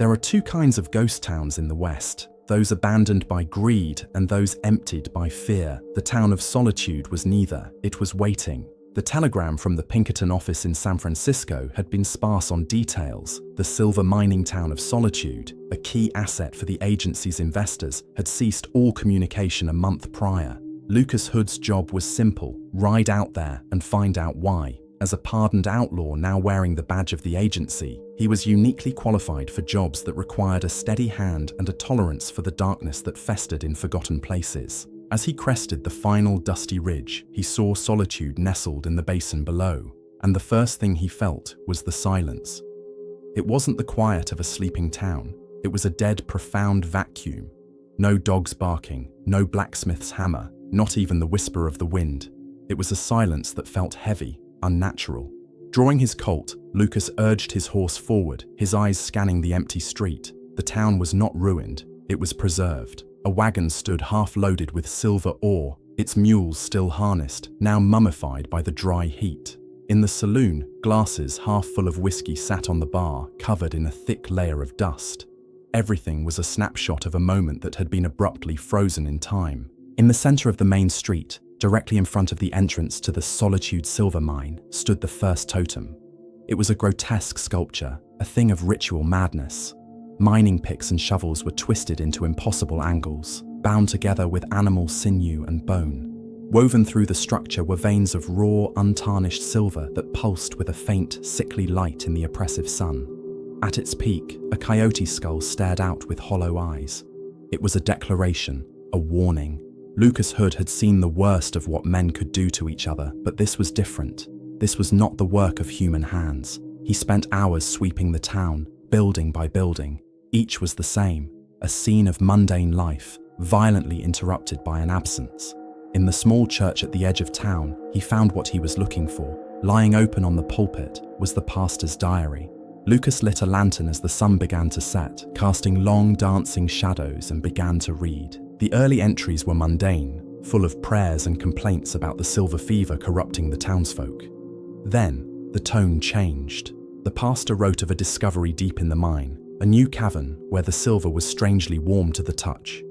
There are two kinds of ghost towns in the West, those abandoned by greed and those emptied by fear. The town of Solitude was neither. It was waiting. The telegram from the Pinkerton office in San Francisco had been sparse on details. The silver mining town of Solitude, a key asset for the agency's investors, had ceased all communication a month prior. Lucas Hood's job was simple: ride out there and find out why. As a pardoned outlaw now wearing the badge of the agency, he was uniquely qualified for jobs that required a steady hand and a tolerance for the darkness that festered in forgotten places. As he crested the final dusty ridge, he saw Solitude nestled in the basin below, and the first thing he felt was the silence. It wasn't the quiet of a sleeping town. It was a dead, profound vacuum. No dogs barking, no blacksmith's hammer, not even the whisper of the wind. It was a silence that felt heavy, unnatural. Drawing his Colt, Lucas urged his horse forward, his eyes scanning the empty street. The town was not ruined, it was preserved. A wagon stood half-loaded with silver ore, its mules still harnessed, now mummified by the dry heat. In the saloon, glasses half full of whiskey sat on the bar, covered in a thick layer of dust. Everything was a snapshot of a moment that had been abruptly frozen in time. In the center of the main street, directly in front of the entrance to the Solitude silver mine, stood the first totem. It was a grotesque sculpture, a thing of ritual madness. Mining picks and shovels were twisted into impossible angles, bound together with animal sinew and bone. Woven through the structure were veins of raw, untarnished silver that pulsed with a faint, sickly light in the oppressive sun. At its peak, a coyote skull stared out with hollow eyes. It was a declaration, a warning. Lucas Hood had seen the worst of what men could do to each other, but this was different. This was not the work of human hands. He spent hours sweeping the town, building by building. Each was the same, a scene of mundane life, violently interrupted by an absence. In the small church at the edge of town, he found what he was looking for. Lying open on the pulpit was the pastor's diary. Lucas lit a lantern as the sun began to set, casting long dancing shadows, and began to read. The early entries were mundane, full of prayers and complaints about the silver fever corrupting the townsfolk. Then, the tone changed. The pastor wrote of a discovery deep in the mine, a new cavern where the silver was strangely warm to the touch.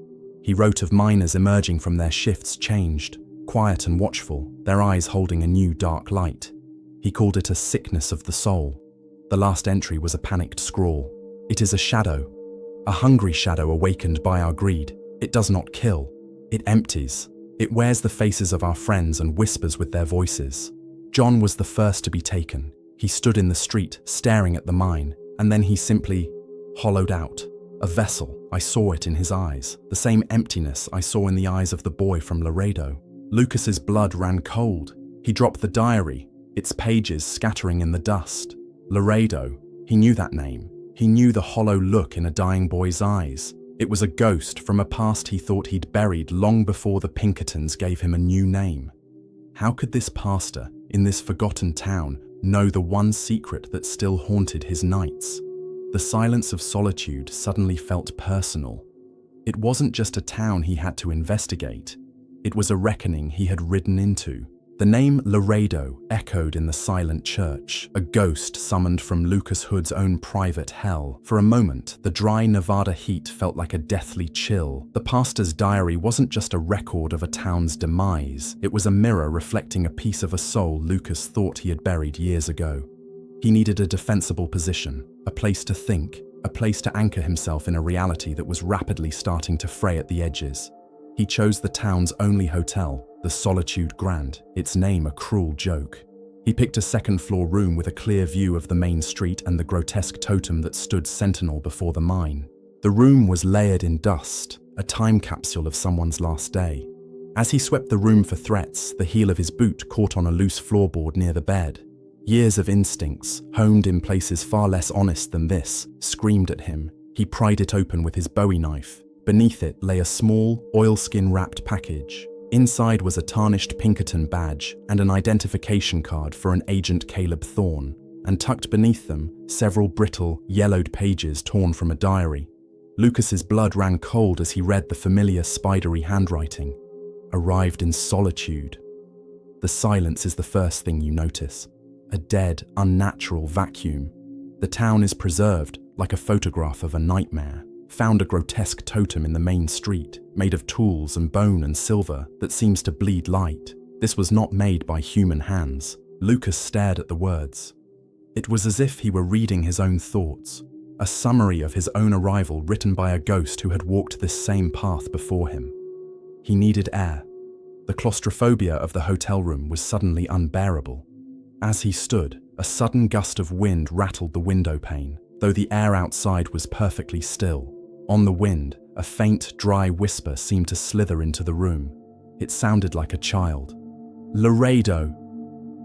He wrote of miners emerging from their shifts changed, quiet and watchful, their eyes holding a new dark light. He called it a sickness of the soul. The last entry was a panicked scrawl. It is a shadow, a hungry shadow awakened by our greed. It does not kill, it empties. It wears the faces of our friends and whispers with their voices. John was the first to be taken. He stood in the street, staring at the mine, and then he simply hollowed out. A vessel, I saw it in his eyes, the same emptiness I saw in the eyes of the boy from Laredo. Lucas's blood ran cold. He dropped the diary, its pages scattering in the dust. Laredo, he knew that name. He knew the hollow look in a dying boy's eyes. It was a ghost from a past he thought he'd buried long before the Pinkertons gave him a new name. How could this pastor, in this forgotten town, know the one secret that still haunted his nights? The silence of Solitude suddenly felt personal. It wasn't just a town he had to investigate. It was a reckoning he had ridden into. The name Laredo echoed in the silent church, a ghost summoned from Lucas Hood's own private hell. For a moment, the dry Nevada heat felt like a deathly chill. The pastor's diary wasn't just a record of a town's demise. It was a mirror reflecting a piece of a soul Lucas thought he had buried years ago. He needed a defensible position, a place to think, a place to anchor himself in a reality that was rapidly starting to fray at the edges. He chose the town's only hotel, the Solitude Grand, its name a cruel joke. He picked a second-floor room with a clear view of the main street and the grotesque totem that stood sentinel before the mine. The room was layered in dust, a time capsule of someone's last day. As he swept the room for threats, the heel of his boot caught on a loose floorboard near the bed. Years of instincts, honed in places far less honest than this, screamed at him. He pried it open with his Bowie knife. Beneath it lay a small, oilskin-wrapped package. Inside was a tarnished Pinkerton badge and an identification card for an Agent Caleb Thorne, and tucked beneath them, several brittle, yellowed pages torn from a diary. Lucas's blood ran cold as he read the familiar spidery handwriting. Arrived in Solitude. The silence is the first thing you notice. A dead, unnatural vacuum. The town is preserved, like a photograph of a nightmare. Found a grotesque totem in the main street, made of tools and bone and silver that seems to bleed light. This was not made by human hands. Lucas stared at the words. It was as if he were reading his own thoughts, a summary of his own arrival written by a ghost who had walked this same path before him. He needed air. The claustrophobia of the hotel room was suddenly unbearable. As he stood, a sudden gust of wind rattled the window pane, though the air outside was perfectly still. On the wind, a faint, dry whisper seemed to slither into the room. It sounded like a child. "Laredo!"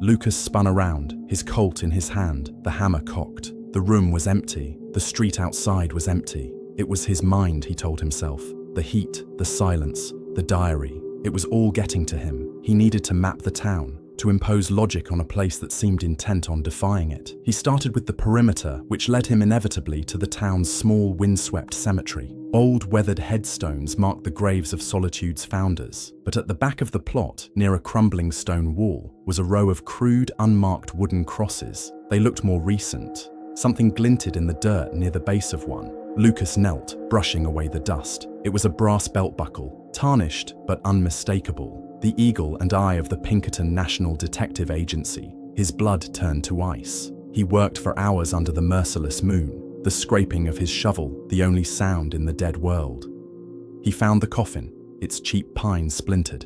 Lucas spun around, his Colt in his hand, the hammer cocked. The room was empty. The street outside was empty. It was his mind, he told himself. The heat, the silence, the diary. It was all getting to him. He needed to map the town, to impose logic on a place that seemed intent on defying it. He started with the perimeter, which led him inevitably to the town's small, windswept cemetery. Old, weathered headstones marked the graves of Solitude's founders, but at the back of the plot, near a crumbling stone wall, was a row of crude, unmarked wooden crosses. They looked more recent. Something glinted in the dirt near the base of one. Lucas knelt, brushing away the dust. It was a brass belt buckle, tarnished but unmistakable. The eagle and eye of the Pinkerton National Detective Agency. His blood turned to ice. He worked for hours under the merciless moon, the scraping of his shovel, the only sound in the dead world. He found the coffin, its cheap pine splintered.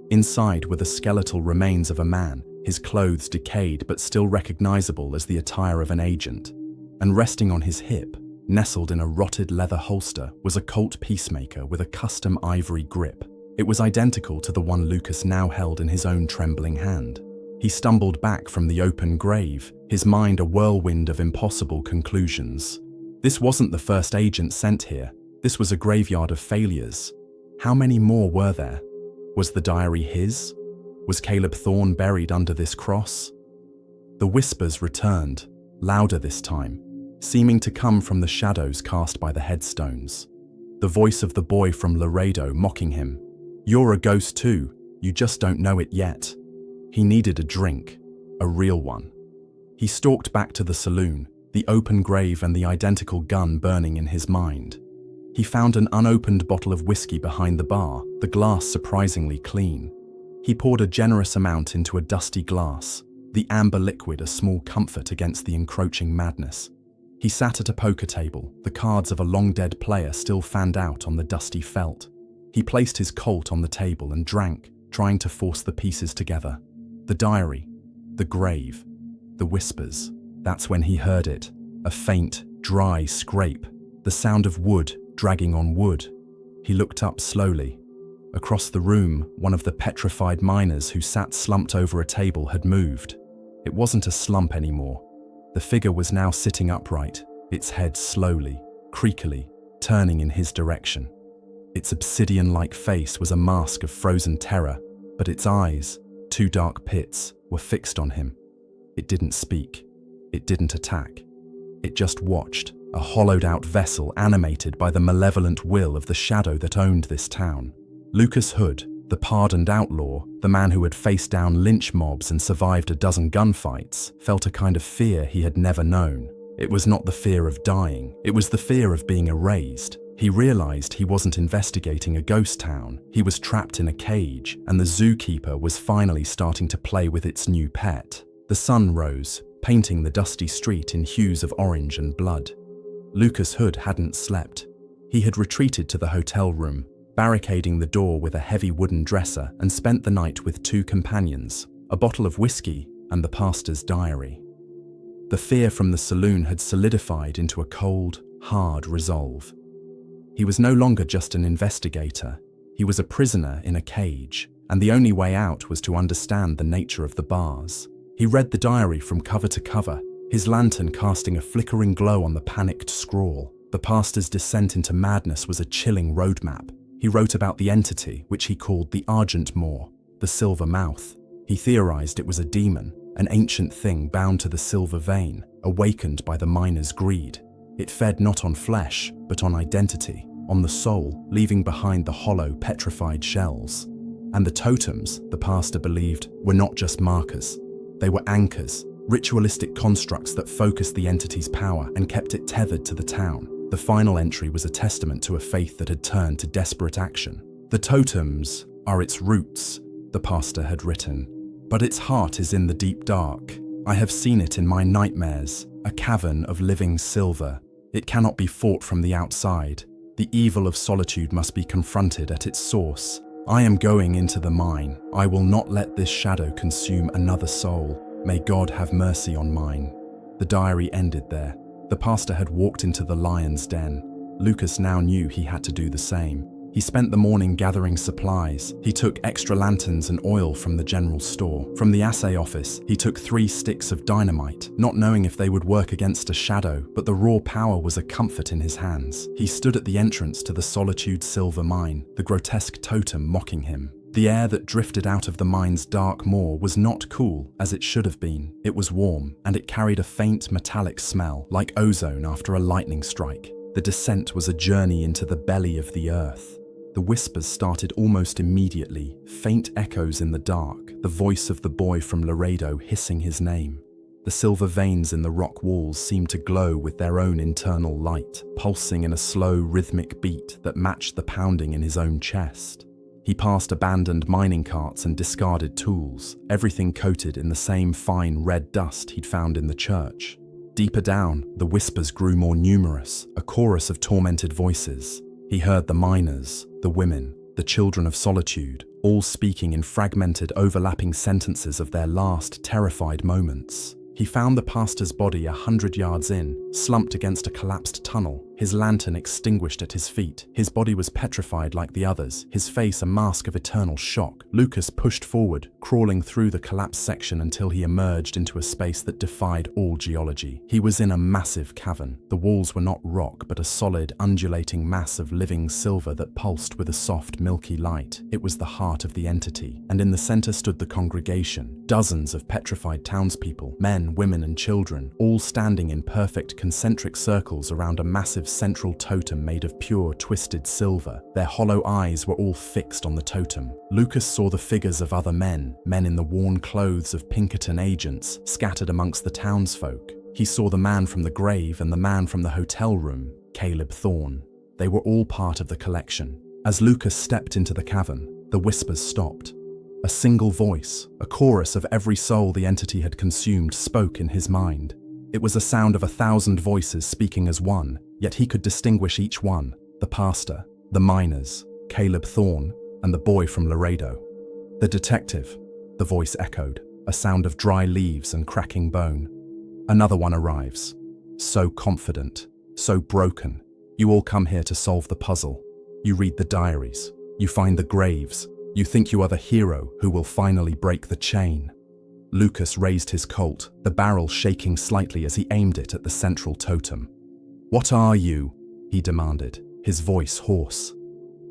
Inside were the skeletal remains of a man, his clothes decayed but still recognizable as the attire of an agent. And resting on his hip, nestled in a rotted leather holster, was a Colt Peacemaker with a custom ivory grip. It was identical to the one Lucas now held in his own trembling hand. He stumbled back from the open grave, his mind a whirlwind of impossible conclusions. This wasn't the first agent sent here. This was a graveyard of failures. How many more were there? Was the diary his? Was Caleb Thorne buried under this cross? The whispers returned, louder this time, seeming to come from the shadows cast by the headstones. The voice of the boy from Laredo mocking him. "You're a ghost too, you just don't know it yet." He needed a drink, a real one. He stalked back to the saloon, the open grave and the identical gun burning in his mind. He found an unopened bottle of whiskey behind the bar, the glass surprisingly clean. He poured a generous amount into a dusty glass, the amber liquid a small comfort against the encroaching madness. He sat at a poker table, the cards of a long-dead player still fanned out on the dusty felt. He placed his Colt on the table and drank, trying to force the pieces together. The diary, the grave, the whispers. That's when he heard it. A faint, dry scrape. The sound of wood dragging on wood. He looked up slowly. Across the room, one of the petrified miners who sat slumped over a table had moved. It wasn't a slump anymore. The figure was now sitting upright, its head slowly, creakily, turning in his direction. Its obsidian-like face was a mask of frozen terror, but its eyes, two dark pits, were fixed on him. It didn't speak. It didn't attack. It just watched, a hollowed-out vessel animated by the malevolent will of the shadow that owned this town. Lucas Hood, the pardoned outlaw, the man who had faced down lynch mobs and survived a dozen gunfights, felt a kind of fear he had never known. It was not the fear of dying, it was the fear of being erased. He realized he wasn't investigating a ghost town, he was trapped in a cage, and the zookeeper was finally starting to play with its new pet. The sun rose, painting the dusty street in hues of orange and blood. Lucas Hood hadn't slept. He had retreated to the hotel room, barricading the door with a heavy wooden dresser, and spent the night with two companions, a bottle of whiskey and the pastor's diary. The fear from the saloon had solidified into a cold, hard resolve. He was no longer just an investigator. He was a prisoner in a cage, and the only way out was to understand the nature of the bars. He read the diary from cover to cover, his lantern casting a flickering glow on the panicked scrawl. The pastor's descent into madness was a chilling roadmap. He wrote about the entity, which he called the Argent Maw, the Silver Mouth. He theorized it was a demon, an ancient thing bound to the silver vein, awakened by the miner's greed. It fed not on flesh, but on identity, on the soul, leaving behind the hollow, petrified shells. And the totems, the pastor believed, were not just markers. They were anchors, ritualistic constructs that focused the entity's power and kept it tethered to the town. The final entry was a testament to a faith that had turned to desperate action. "The totems are its roots," the pastor had written, "but its heart is in the deep dark. I have seen it in my nightmares, a cavern of living silver. It cannot be fought from the outside. The evil of solitude must be confronted at its source. I am going into the mine. I will not let this shadow consume another soul. May God have mercy on mine." The diary ended there. The pastor had walked into the lion's den. Lucas now knew he had to do the same. He spent the morning gathering supplies. He took extra lanterns and oil from the general store. From the assay office, he took 3 sticks of dynamite, not knowing if they would work against a shadow, but the raw power was a comfort in his hands. He stood at the entrance to the Solitude silver mine, the grotesque totem mocking him. The air that drifted out of the mine's dark maw was not cool, as it should have been. It was warm, and it carried a faint metallic smell, like ozone after a lightning strike. The descent was a journey into the belly of the earth. The whispers started almost immediately, faint echoes in the dark, the voice of the boy from Laredo hissing his name. The silver veins in the rock walls seemed to glow with their own internal light, pulsing in a slow, rhythmic beat that matched the pounding in his own chest. He passed abandoned mining carts and discarded tools, everything coated in the same fine red dust he'd found in the church. Deeper down, the whispers grew more numerous, a chorus of tormented voices. He heard the miners, the women, the children of solitude, all speaking in fragmented, overlapping sentences of their last, terrified moments. He found the pastor's body 100 yards in, slumped against a collapsed tunnel, his lantern extinguished at his feet. His body was petrified like the others, his face a mask of eternal shock. Lucas pushed forward, crawling through the collapsed section until he emerged into a space that defied all geology. He was in a massive cavern. The walls were not rock, but a solid, undulating mass of living silver that pulsed with a soft, milky light. It was the heart of the entity, and in the center stood the congregation, dozens of petrified townspeople, men, women, and children, all standing in perfect concentric circles around a massive central totem made of pure, twisted silver. Their hollow eyes were all fixed on the totem. Lucas saw the figures of other men in the worn clothes of Pinkerton agents, scattered amongst the townsfolk. He saw the man from the grave and the man from the hotel room, Caleb Thorne. They were all part of the collection. As Lucas stepped into the cavern, the whispers stopped. A single voice, a chorus of every soul the entity had consumed, spoke in his mind. It was a sound of 1,000 voices speaking as one, yet he could distinguish each one: the pastor, the miners, Caleb Thorne, and the boy from Laredo. "The detective," the voice echoed, a sound of dry leaves and cracking bone. "Another one arrives. So confident, so broken. You all come here to solve the puzzle. You read the diaries. You find the graves. You think you are the hero who will finally break the chain." Lucas raised his Colt, the barrel shaking slightly as he aimed it at the central totem. "What are you?" he demanded, his voice hoarse.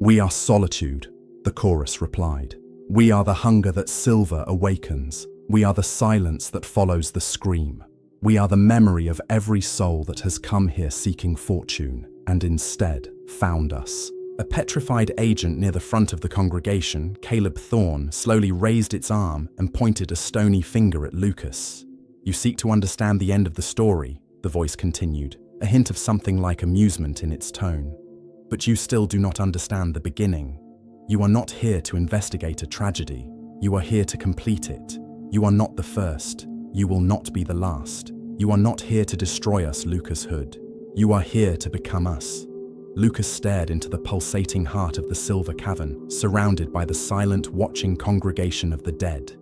"We are solitude," the chorus replied. "We are the hunger that silver awakens. We are the silence that follows the scream. We are the memory of every soul that has come here seeking fortune, and instead found us." A petrified agent near the front of the congregation, Caleb Thorne, slowly raised its arm and pointed a stony finger at Lucas. "You seek to understand the end of the story," the voice continued, a hint of something like amusement in its tone. "But you still do not understand the beginning. You are not here to investigate a tragedy. You are here to complete it. You are not the first. You will not be the last. You are not here to destroy us, Lucas Hood. You are here to become us." Lucas stared into the pulsating heart of the silver cavern, surrounded by the silent, watching congregation of the dead.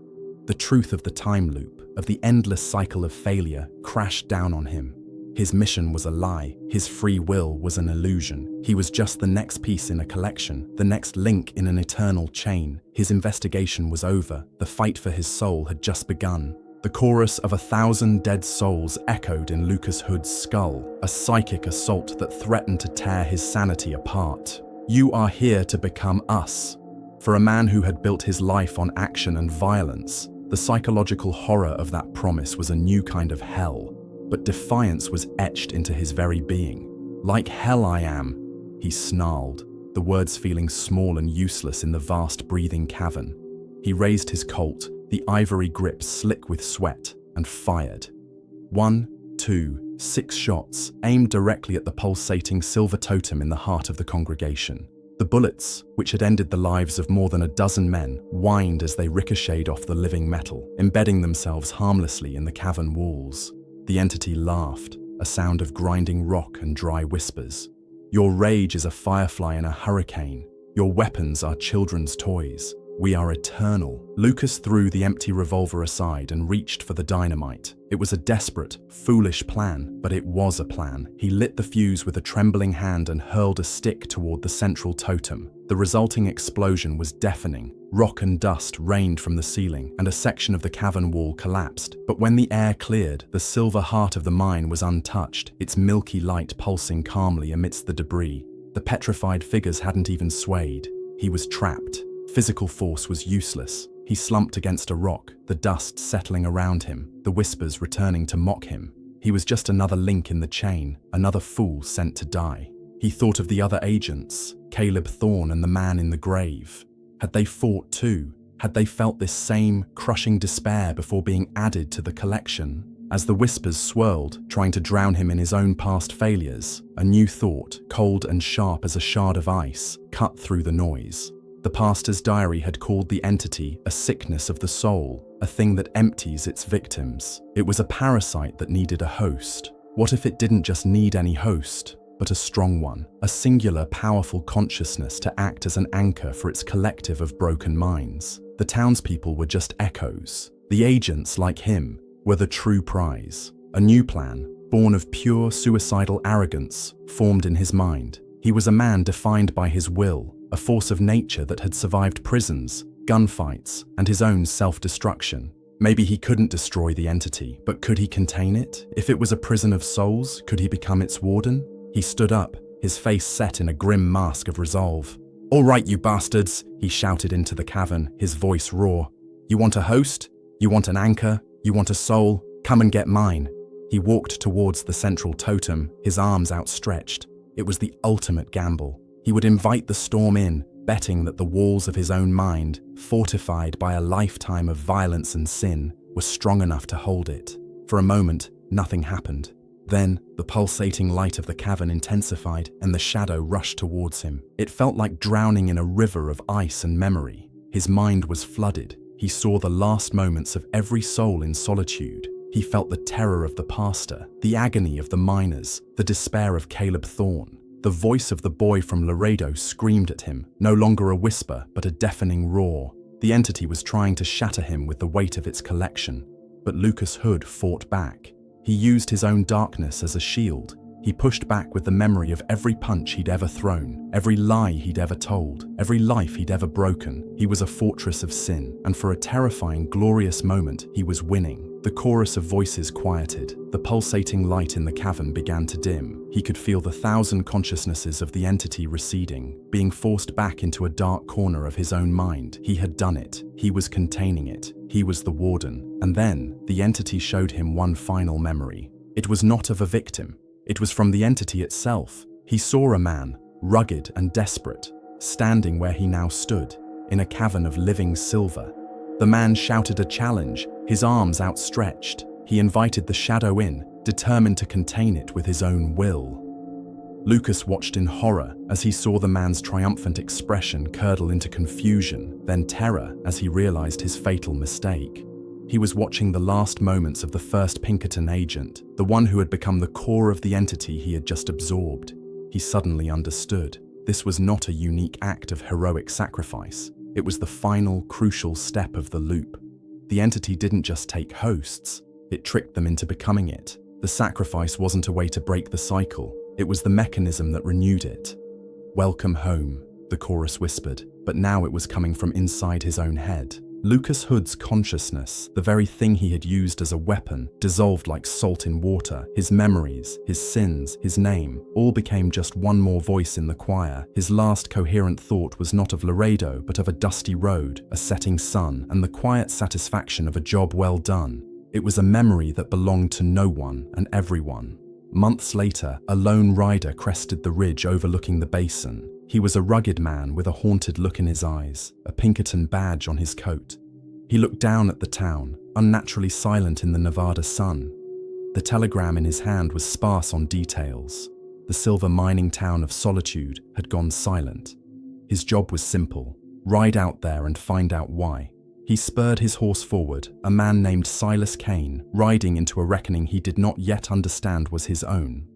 The truth of the time loop, of the endless cycle of failure, crashed down on him. His mission was a lie. His free will was an illusion. He was just the next piece in a collection, the next link in an eternal chain. His investigation was over. The fight for his soul had just begun. The chorus of 1,000 dead souls echoed in Lucas Hood's skull, a psychic assault that threatened to tear his sanity apart. "You are here to become us." For a man who had built his life on action and violence, the psychological horror of that promise was a new kind of hell. But defiance was etched into his very being. "Like hell I am," he snarled, the words feeling small and useless in the vast breathing cavern. He raised his Colt, the ivory grip slick with sweat, and fired. 1, 2, 6 shots, aimed directly at the pulsating silver totem in the heart of the congregation. The bullets, which had ended the lives of more than a dozen men, whined as they ricocheted off the living metal, embedding themselves harmlessly in the cavern walls. The entity laughed, a sound of grinding rock and dry whispers. Your rage is a firefly in a hurricane. Your weapons are children's toys. We are eternal. Lucas threw the empty revolver aside and reached for the dynamite. It was a desperate, foolish plan, but it was a plan. He lit the fuse with a trembling hand and hurled a stick toward the central totem. The resulting explosion was deafening. Rock and dust rained from the ceiling, and a section of the cavern wall collapsed. But when the air cleared, the silver heart of the mine was untouched, its milky light pulsing calmly amidst the debris. The petrified figures hadn't even swayed. He was trapped. Physical force was useless. He slumped against a rock, the dust settling around him, the whispers returning to mock him. He was just another link in the chain, another fool sent to die. He thought of the other agents, Caleb Thorne and the man in the grave. Had they fought too? Had they felt this same crushing despair before being added to the collection? As the whispers swirled, trying to drown him in his own past failures, a new thought, cold and sharp as a shard of ice, cut through the noise. The pastor's diary had called the entity a sickness of the soul, a thing that empties its victims. It was a parasite that needed a host. What if it didn't just need any host, but a strong one, a singular, powerful consciousness to act as an anchor for its collective of broken minds? The townspeople were just echoes. The agents, like him, were the true prize. A new plan, born of pure suicidal arrogance, formed in his mind. He was a man defined by his will, a force of nature that had survived prisons, gunfights, and his own self-destruction. Maybe he couldn't destroy the entity, but could he contain it? If it was a prison of souls, could he become its warden? He stood up, his face set in a grim mask of resolve. "All right, you bastards," he shouted into the cavern, his voice raw. "You want a host? You want an anchor? You want a soul? Come and get mine." He walked towards the central totem, his arms outstretched. It was the ultimate gamble. He would invite the storm in, betting that the walls of his own mind, fortified by a lifetime of violence and sin, were strong enough to hold it. For a moment, nothing happened. Then, the pulsating light of the cavern intensified, and the shadow rushed towards him. It felt like drowning in a river of ice and memory. His mind was flooded. He saw the last moments of every soul in solitude. He felt the terror of the pastor, the agony of the miners, the despair of Caleb Thorne. The voice of the boy from Laredo screamed at him, no longer a whisper, but a deafening roar. The entity was trying to shatter him with the weight of its collection. But Lucas Hood fought back. He used his own darkness as a shield. He pushed back with the memory of every punch he'd ever thrown, every lie he'd ever told, every life he'd ever broken. He was a fortress of sin, and for a terrifying, glorious moment, he was winning. The chorus of voices quieted. The pulsating light in the cavern began to dim. He could feel the 1,000 consciousnesses of the entity receding, being forced back into a dark corner of his own mind. He had done it. He was containing it. He was the warden. And then, the entity showed him one final memory. It was not of a victim. It was from the entity itself. He saw a man, rugged and desperate, standing where he now stood, in a cavern of living silver. The man shouted a challenge, his arms outstretched. He invited the shadow in, determined to contain it with his own will. Lucas watched in horror as he saw the man's triumphant expression curdle into confusion, then terror as he realized his fatal mistake. He was watching the last moments of the first Pinkerton agent, the one who had become the core of the entity he had just absorbed. He suddenly understood. This was not a unique act of heroic sacrifice. It was the final, crucial step of the loop. The entity didn't just take hosts, it tricked them into becoming it. The sacrifice wasn't a way to break the cycle, it was the mechanism that renewed it. "Welcome home," the chorus whispered, but now it was coming from inside his own head. Lucas Hood's consciousness, the very thing he had used as a weapon, dissolved like salt in water. His memories, his sins, his name, all became just one more voice in the choir. His last coherent thought was not of Laredo, but of a dusty road, a setting sun, and the quiet satisfaction of a job well done. It was a memory that belonged to no one and everyone. Months later, a lone rider crested the ridge overlooking the basin. He was a rugged man with a haunted look in his eyes, a Pinkerton badge on his coat. He looked down at the town, unnaturally silent in the Nevada sun. The telegram in his hand was sparse on details. The silver mining town of Solitude had gone silent. His job was simple: ride out there and find out why. He spurred his horse forward, a man named Silas Kane, riding into a reckoning he did not yet understand was his own.